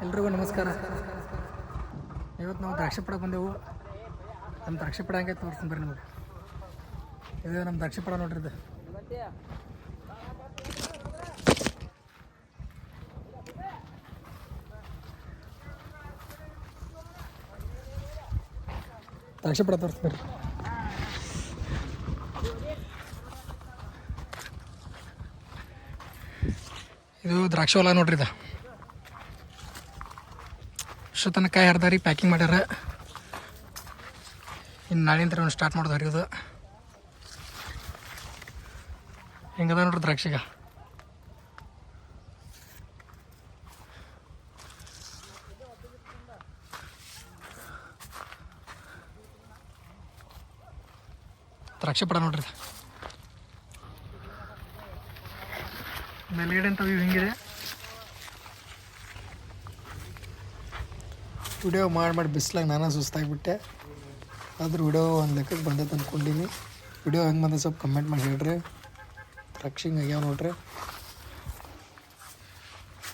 ಎಲ್ರಿಗೂ ನಮಸ್ಕಾರ. ಇವತ್ತು ನಾವು ದ್ರಾಕ್ಷಿ ಪಡಕ್ಕೆ ಬಂದೆವು. ನಮ್ಮ ದ್ರಾಕ್ಷಿ ಪಡ ಹಂಗೆ ತೋರಿಸ್ತೀನಿ ಬರ್ರಿ ನಿಮಗೆ. ಇದು ನಮ್ಮ ದ್ರಾಕ್ಷಿ ಪಡ ನೋಡ್ರಿ. ಇದು ದ್ರಾಕ್ಷಿ ಪಡ ತೋರಿಸ್ತೀನಿ ಬರ್ರಿ. ಇದು ದ್ರಾಕ್ಷಿ ಹೊಲ ನೋಡ್ರಿ. ಇದು ಇಷ್ಟು ತನಕ ಕಾಯಿ ಹರಿದಾರಿ ಪ್ಯಾಕಿಂಗ್ ಮಾಡ್ಯಾರ. ಇನ್ನು ನಾಳಿಂದ ಒಂದು ಸ್ಟಾರ್ಟ್ ಮಾಡೋದು ಹರಿಯೋದು. ಹೆಂಗದ ನೋಡ್ರಿ ದ್ರಾಕ್ಷಿಗ. ದ್ರಾಕ್ಷಿ ಪಡ ನೋಡ್ರಿ. ಮೇಲ್ಗಡೆ ಅಂತ ವ್ಯೂ ಹಿಂಗಿದೆ. ವಿಡಿಯೋ ಮಾಡಿ ಬಿಸ್ಲಾಗ ನಾನು ಸುಸ್ತಾಗಿಬಿಟ್ಟೆ. ಆದ್ರೆ ವಿಡಿಯೋ ಒಂದು ಲೆಕ್ಕಕ್ಕೆ ಬಂದೈತೆ ಅಂದ್ಕೊಂಡಿನಿ. ವಿಡಿಯೋ ಹೆಂಗೆ ಬಂದ ಸ್ವಲ್ಪ ಕಮೆಂಟ್ ಮಾಡಿ ಹೇಳ್ರಿ. ದ್ರಾಕ್ಷಿ ಹಿಂಗೆ ಆಗ್ಯಾವ ನೋಡ್ರಿ.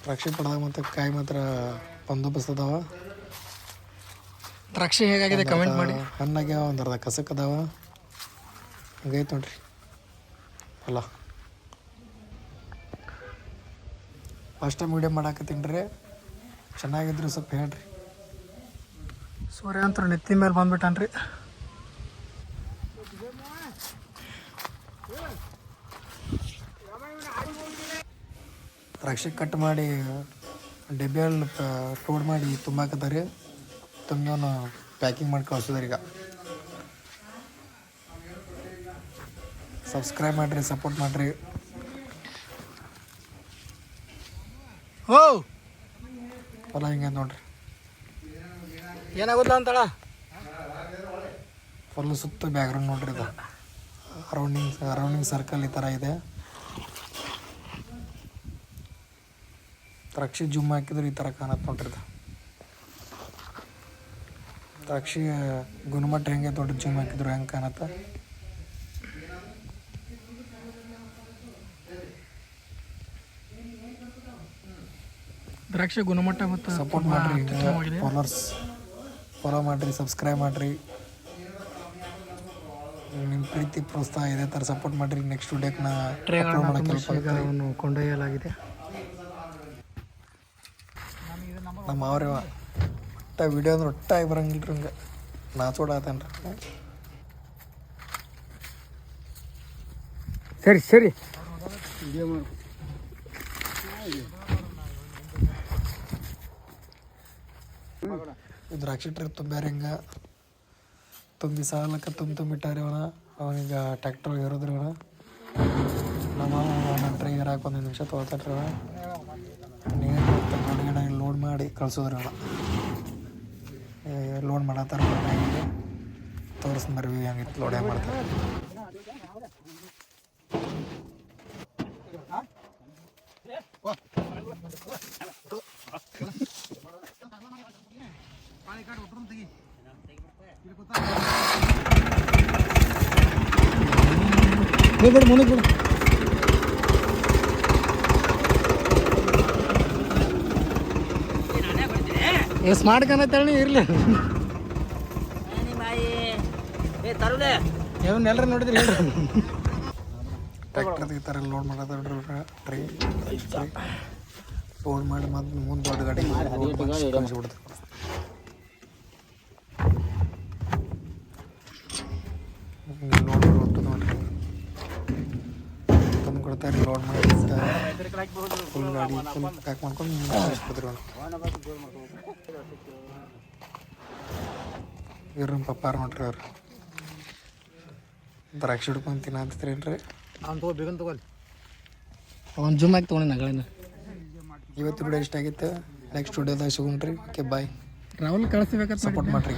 ದ್ರಾಕ್ಷಿ ಪಡ್ದಾಗ ಮತ್ತು ಕಾಯಿ ಮಾತ್ರ ಬಂದೋಬಸ್ತ್ ಅದಾವ. ದ್ರಾಕ್ಷಿ ಹೇಗಾಗಿದೆ ಕಮೆಂಟ್ ಮಾಡಿ. ಹಣ್ಣಾಗ್ಯಾವ, ಒಂದು ಅರ್ಧ ಕಸಕ್ಕೆ ಅದಾವ. ಹಂಗೈತೆ ನೋಡ್ರಿ ಅಲ್ಲ. ಫಸ್ಟ್ ಟೈಮ್ ವಿಡಿಯೋ ಮಾಡಾಕತ್ತೀನಿ ರೀ. ಚೆನ್ನಾಗಿದ್ರು ಸ್ವಲ್ಪ ಹೇಳ್ರಿ. ಸೂರ್ಯ ಅಂತ ನೆತ್ತಿ ಮೇಲೆ ಬಂದ್ಬಿಟ್ಟಾನ್ರಿ. ದ್ರಾಕ್ಷಿ ಕಟ್ ಮಾಡಿ ಡಬ್ಬಿಯಲ್ಲಿ ಟೋಡ್ ಮಾಡಿ ತುಂಬಾಕತ್ತಾರೆ. ತುಂಬವನು ಪ್ಯಾಕಿಂಗ್ ಮಾಡಿ ಕಳ್ಸೋದ್ರಿ. ಈಗ ಸಬ್ಸ್ಕ್ರೈಬ್ ಮಾಡಿರಿ, ಸಪೋರ್ಟ್ ಮಾಡಿರಿ. ಓ ಹೊಲ ಹಿಂಗೆ ನೋಡ್ರಿ. ಏನಾಗೋದಿಲ್ಲ ಅಂತಳ ಫುಲ್ ಸುತ್ತ ಬ್ಯಾಕ್ಗ್ರೌಂಡ್ ನೋಡ್ರಿ. ಇದು ಅರೌಂಡಿಂಗ್ ಸರ್ಕಲ್ ಈ ಥರ ಇದೆ. ದ್ರಾಕ್ಷಿ ಜುಮ್ ಹಾಕಿದ್ರೆ ಈ ಥರ ಕಾಣತ್ತೆ ನೋಡ್ರಿ. ಇದು ದ್ರಾಕ್ಷಿ ಗುಣಮಟ್ಟ ಹೆಂಗೆ ದೊಡ್ಡ ಜುಮ್ ಹಾಕಿದ್ರು ಹೆಂಗೆ ಕಾಣತ್ತೆ. ದ್ರಾಕ್ಷಿ ಗುಣಮಟ್ಟ ಮತ್ತು ಸಪೋರ್ಟ್ ಮಾಡಿರಿ. ಫಾಲೋ ಮಾಡಿರಿ, ಸಬ್ಸ್ಕ್ರೈಬ್ ಮಾಡಿರಿ. ನಿಮ್ಮ ಪ್ರೀತಿ ಪ್ರೋತ್ಸಾಹ ಇದೇ ಥರ ಸಪೋರ್ಟ್ ಮಾಡಿರಿ. ನೆಕ್ಸ್ಟ್ ವಿಡಿಯೋಕ್ಕೆ ನಾ ಕೊಂಡೊಯ್ಯಲಾಗಿದೆ. ನಮ್ಮ ಅವ್ರೆ ಒಟ್ಟ ವಿಡಿಯೋ ಅಂದ್ರೆ ಒಟ್ಟಾಗಿ ಬರಂಗಿಲ್ಲ ರೀ. ಹಂಗೆ ನಾಚೋಡಾತೇನ್ರಿ. ಸರಿ ಸರಿ ವಿಡಿಯೋ ಮಾಡಿ. ದ್ರಾಕ್ಷಿ ಟ್ರಕ್ ತುಂಬ್ಯಾರ. ಹಿಂಗೆ ತುಂಬಿ ಸಾಲಕ್ಕೆ ತುಂಬಿಟ್ಟಾರಿ. ಅವನಿಗೆ ಟ್ಯಾಕ್ಟರ್ ಏರೋದ್ರಿ. ನಮ್ಮ ನನ್ನ ಟ್ರೈ ಏರಾಕ 1 ನಿಮಿಷ ತೊಗೊಳ್ತಾರ್ರಿ. ನೀರು ಲೋಡ್ ಮಾಡಿ ಕಳ್ಸೋದ್ರಿ. ಲೋಡ್ ಮಾಡತ್ತಾರ. ತೋರಿಸ್ ಮರ್ವಿ ಹಂಗಿತ್ತು ಲೋಡ್ ಹೆಂಗೆ ಮಾಡ್ತಾರೆ. ಬಿಡು ಮುಂದಕ್ಕೆ ಬಿಡು. ಸ್ಮಾರ್ಟ್ ಕಾಣತ್ತೇಳಿ ಇರ್ಲಿ. ಎಲ್ಲರೂ ನೋಡಿದ್ರಿ ಹೇಳ್ರಿ. ಟ್ರ್ಯಾಕ್ಟರ್ ಈ ಥರ ಲೋಡ್ ಮಾಡೋದ್ರಿ. ಟ್ರೈ ಲೋಡ್ ಮಾಡಿ ಮತ್ತು ಮುಂದೆ ದೊಡ್ಡ ಗಾಡಿ ಕಳಿಸ್ಬಿಡ್ತಾರೆ. ಲೋಡ್ ಒಟ್ಟು ನೋಡ್ರಿ ತಂದು ಕೊಡ್ತಾರೆ. ಲೋಡ್ ಮಾಡಿ ಫುಲ್ ಗಾಡಿ ಫುಲ್ ಪ್ಯಾಕ್ ಮಾಡ್ಕೊಂಡು ಕಳಿಸ್ಬಿಡ್ತೀರಿ. ಇವ್ರ ನಮ್ಮ ಪಪ್ಪಾರ ನೋಡ್ರಿ. ಅವ್ರು ದ್ರಾಕ್ಷಿ ಹಿಡ್ಕೊಂಡು ತಿನ್ನಂತೀರೇನ್ರಿ. ಅವ್ನು ಜುಮ್ ಆಗಿ ತೊಗೊಂಡು ನಗಳಿನ. ಇವತ್ತು ವಿಡಿಯೋ ಇಷ್ಟ ಆಗಿತ್ತು. ನೆಕ್ಸ್ಟ್ ವಿಡಿಯೋದಾಗ ಸಿಗೋಣ್ರಿ. Okay bye. ರಾಹುಲ್ ಕಳಿಸ್ಬೇಕಂತ ಸಪೋರ್ಟ್ ಮಾಡ್ರಿ.